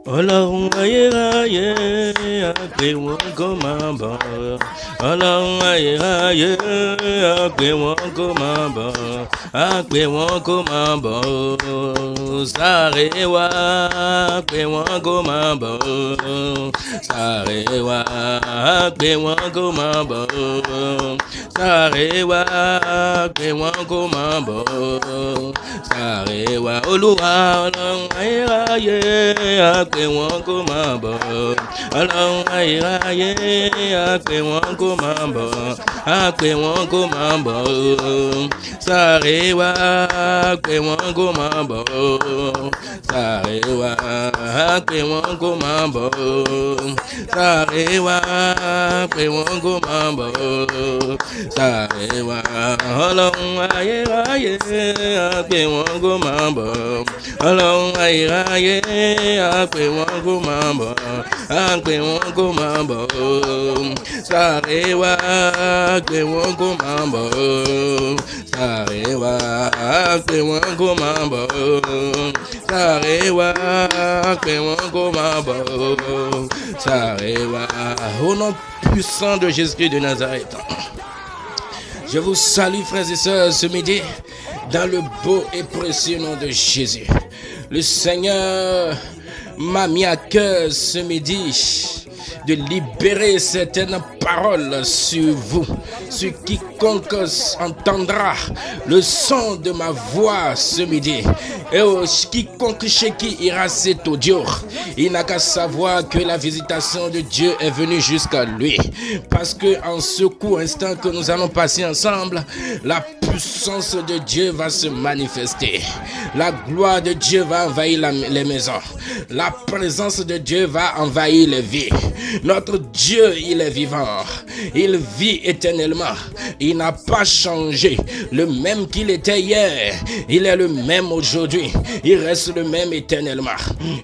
Ọlọ́run ayérayé àgbè wọn kó máa bọ̀. Ọlọ́run ayérayé àgbè wọn kó máa bọ̀. Àgbè wọn kó máa bọ̀. Sáré wá àgbè wọn kó máa bọ̀. Sáré wá àgbè wọn kó máa bọ̀. Sáré wá àgbè wọn kó máa bọ̀. Sáré wá Olúwa Ọlọ́run ayérayé àgbè wọn kó máa bọ̀. Ọlọ́run ayérayé àgbè wọn kó máa bọ̀. Àgbè wọn kó máa bọ̀. Sáré wá àgbè wọn kó máa bọ̀. Sáré wá àgbè wọn kó máa bọ̀. Sáré wá àgbè wọn kó máa bọ̀. Sáré wá Ọlọ́run ayérayé àgbè wọn kó máa bọ̀. Ọlọ́run ayérayé àgbè wọn kó máa bọ̀. Àgbè wọn kó máa bọ̀. Sáré wá àgbè wọn kó máa bọ̀. Sáré wá àgbè wọn kó máa bọ̀. Sáré wá àgbè wọn kó máa bọ̀. Sáré wá. Au nom puissant de Jésus de Nazareth. Je vous salue, frères et sœurs, ce midi, dans le beau et précieux nom de Jésus. Le Seigneur m'a mis à cœur ce midi de libérer certaines paroles sur vous, sur quiconque entendra le son de ma voix ce midi. Et quiconque chez qui ira cet audio, il n'a qu'à savoir que la visitation de Dieu est venue jusqu'à lui. Parce que en ce court instant que nous allons passer ensemble, la puissance de Dieu va se manifester. La gloire de Dieu va envahir les maisons. La présence de Dieu va envahir les vies. Notre Dieu, il est vivant. Il vit éternellement. Il n'a pas changé. Le même qu'il était hier, il est le même aujourd'hui. Il reste le même éternellement.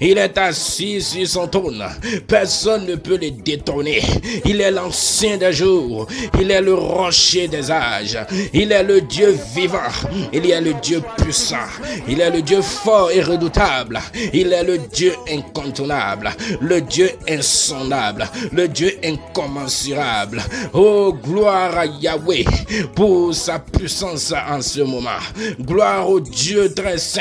Il est assis sur son trône. Personne ne peut le détrôner. Il est l'ancien des jours. Il est le rocher des âges. Il est le Dieu vivant. Il est le Dieu puissant. Il est le Dieu fort et redoutable. Il est le Dieu incontournable. Le Dieu insondable. Le Dieu incommensurable. Oh, gloire à Yahweh pour sa puissance en ce moment. Gloire au Dieu très saint,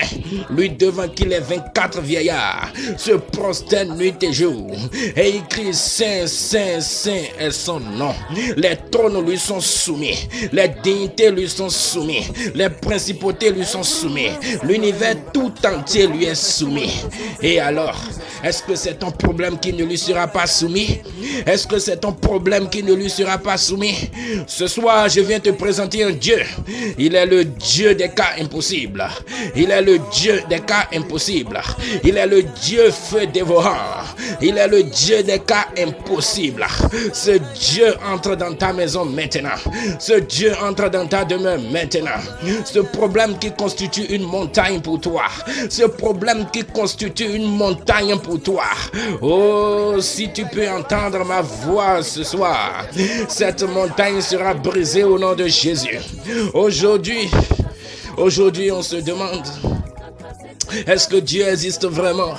lui devant qui les 24 vieillards se prosternent nuit et jour et il crie Saint, Saint, Saint est son nom. Les trônes lui sont soumis, les dignités lui sont soumis, les principautés lui sont soumis, l'univers tout entier lui est soumis. Et alors, est-ce que c'est ton problème qui ne lui sera pas soumis? Est-ce que c'est ton problème qui ne lui sera pas soumis? Ce soir, je viens te présenter un Dieu. Il est le Dieu des cas impossibles. Il est le Dieu des cas impossibles. Il est le Dieu feu dévorant. Il est le Dieu des cas impossibles. Ce Dieu entre dans ta maison maintenant. Ce Dieu entre dans ta demeure maintenant. Ce problème qui constitue une montagne pour toi. Ce problème qui constitue une montagne pour toi. Oh, si tu peux entendre ma voix ce soir, cette montagne sera brisée au nom de Jésus. Aujourd'hui, on se demande, est-ce que Dieu existe vraiment?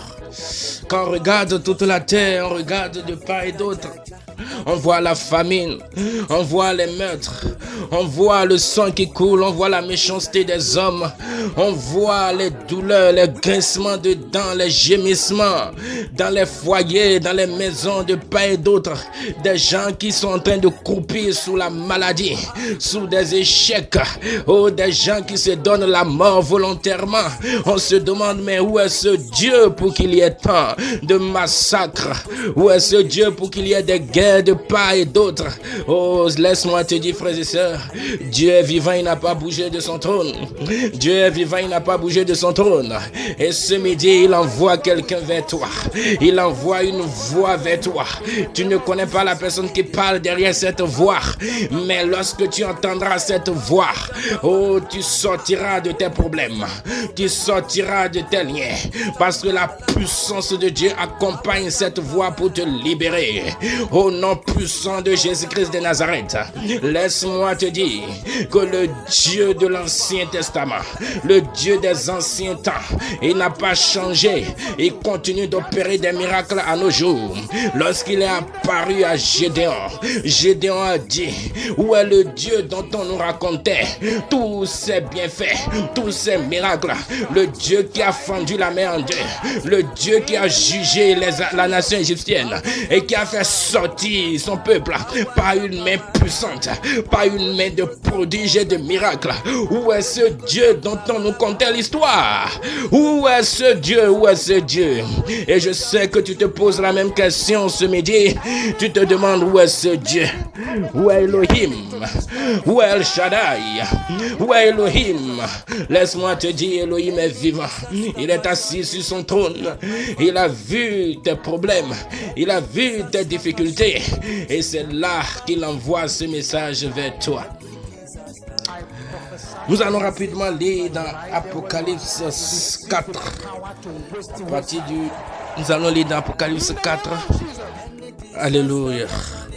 Quand on regarde toute la terre, on regarde de part et d'autre, on voit la famine, on voit les meurtres, on voit le sang qui coule, on voit la méchanceté des hommes, on voit les douleurs, les grincements de dents, les gémissements dans les foyers, dans les maisons de part et d'autre, des gens qui sont en train de croupir sous la maladie, sous des échecs, oh, des gens qui se donnent la mort volontairement. On se demande, mais où est ce Dieu pour qu'il y ait tant de massacres? Où est ce Dieu pour qu'il y ait des guerres de part et d'autre? Oh, laisse-moi te dire, frères et sœurs, Dieu est vivant, il n'a pas bougé de son trône. Dieu est vivant, il n'a pas bougé de son trône. Et ce midi, il envoie quelqu'un vers toi. Il envoie une voix vers toi. Tu ne connais pas la personne qui parle derrière cette voix, mais lorsque tu entendras cette voix, oh, tu sortiras de tes problèmes. Tu sortiras de tes liens, parce que la puissance de Dieu accompagne cette voix pour te libérer. Au nom puissant de Jésus-Christ de Nazareth, laisse-moi te dire que le Dieu de l'Ancien Testament, le Dieu des anciens temps, il n'a pas changé. Il continue d'opérer des miracles à nos jours. Lorsqu'il est apparu à Gédéon, Gédéon a dit: où est le Dieu dont on nous racontait tous ses bienfaits, tous ses miracles, le Dieu qui a fendu la mer en deux, le Dieu qui a jugé la nation égyptienne et qui a fait sortir son peuple par une main puissante, par une main de prodiges et de miracles. Où est ce Dieu dont on nous contait l'histoire? Où est ce Dieu? Où est ce Dieu? Et je sais que tu te poses la même question ce midi. Tu te demandes où est ce Dieu? Où est Elohim? Où est El Shaddai? Où est Elohim? Laisse-moi te dire, Elohim est vivant. Il est assis sur son trône. Il a vu tes problèmes. Il a vu tes difficultés. Et c'est là qu'il envoie ce message vers toi. Nous allons rapidement lire dans Apocalypse 4. Nous allons lire dans Apocalypse 4. Alléluia.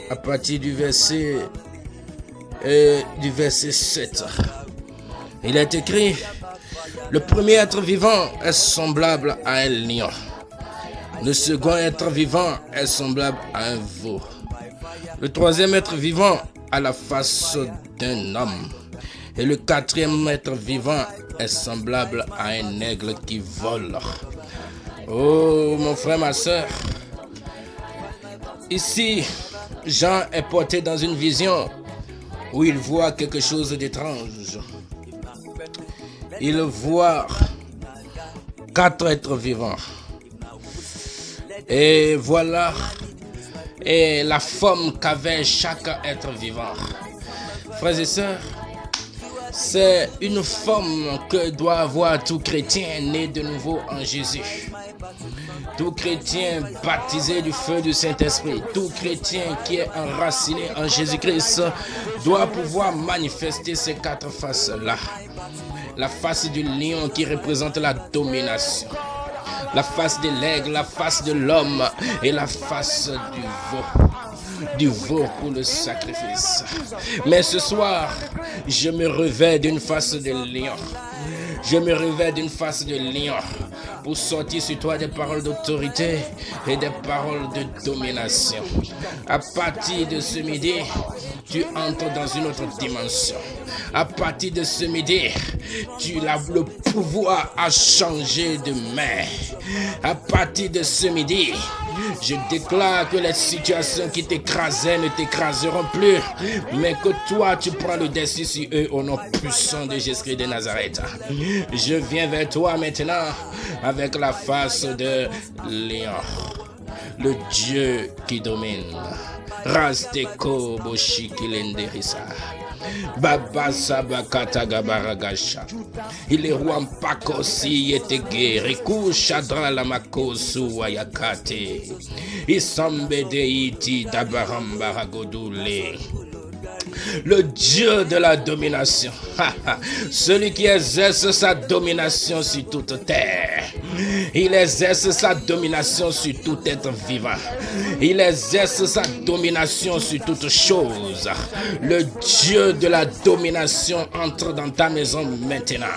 À partir du verset 7. Il est écrit: le premier être vivant est semblable à un lion. Le second être vivant est semblable à un veau. Le troisième être vivant a la face d'un homme. Et le quatrième être vivant est semblable à un aigle qui vole. Oh, mon frère, ma soeur. Ici, Jean est porté dans une vision où il voit quelque chose d'étrange. Il voit 4 êtres vivants. Et voilà la forme qu'avait chaque être vivant. Frères et sœurs, c'est une forme que doit avoir tout chrétien né de nouveau en Jésus. Tout chrétien baptisé du feu du Saint-Esprit, tout chrétien qui est enraciné en Jésus-Christ doit pouvoir manifester ces 4 faces-là. La face du lion qui représente la domination. La face de l'aigle, la face de l'homme et la face du veau pour le sacrifice. Mais ce soir, je me revêts d'une face de lion. Je me revêts d'une face de lion pour sortir sur toi des paroles d'autorité et des paroles de domination. À partir de ce midi, tu entres dans une autre dimension. À partir de ce midi, tu as le pouvoir à changer de main. À partir de ce midi, je déclare que les situations qui t'écrasaient ne t'écraseront plus, mais que toi, tu prends le dessus sur eux au nom puissant de Jésus-Christ de Nazareth. Je viens vers toi maintenant avec la face de Lion, le Dieu qui domine. Rasteko Boshikilenderisa. Baba Sabakata Gabaragasha. Il est roi Mpakosi Yetege. Riku Shadra Lamakosu Wayakate. Isambede Iti Dabarambaragodule. Le Dieu de la domination. Celui qui exerce sa domination sur toute terre. Il exerce sa domination sur tout être vivant. Il exerce sa domination sur toute chose. Le Dieu de la domination entre dans ta maison maintenant.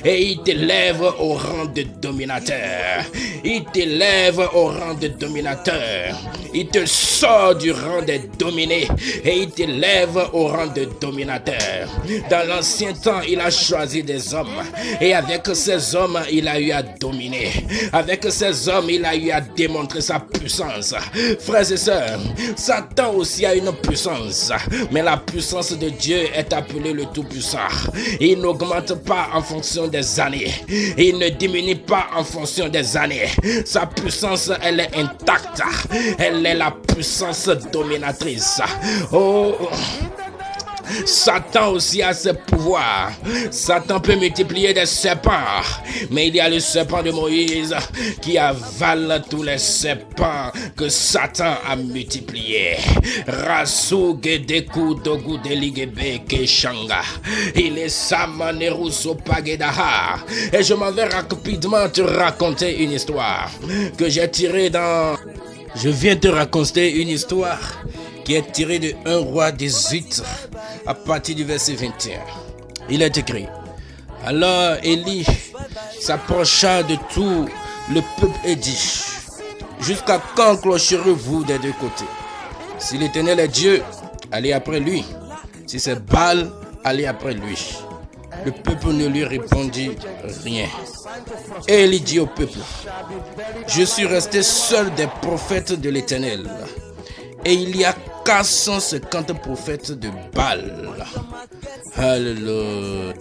Et il t'élève au rang de dominateur. Il t'élève au rang de dominateur. Il te sort du rang des dominés. Et il t'élève au rang de dominateur. Dans l'ancien temps, il a choisi des hommes. Et avec ces hommes, il a eu à dominer. Avec ces hommes, il a eu à démontrer sa puissance. Frères et sœurs, Satan aussi a une puissance. Mais la puissance de Dieu est appelée le Tout-Puissant. Il n'augmente pas en fonction des années. Il ne diminue pas en fonction des années. Sa puissance, elle est intacte. Elle est la puissance dominatrice. Oh! Satan aussi a ses pouvoirs. Satan peut multiplier des serpents. Mais il y a le serpent de Moïse qui avale tous les serpents que Satan a multipliés. Rasu Gedeku Dogu Deligebe Keshanga. Il est Samaneruso Pagedaha. Et je m'en vais rapidement te raconter une histoire que j'ai tirée dans... Je viens te raconter une histoire qui est tiré de 1 roi 18 à partir du verset 21. Il est écrit: alors Élie s'approcha de tout le peuple et dit: jusqu'à quand clocherez-vous des 2 côtés? Si l'Éternel est Dieu, allez après lui. Si c'est Baal, allez après lui. Le peuple ne lui répondit rien. Et Élie dit au peuple: je suis resté seul des prophètes de l'Éternel, et il y a 450 prophètes de Baal. Alléluia.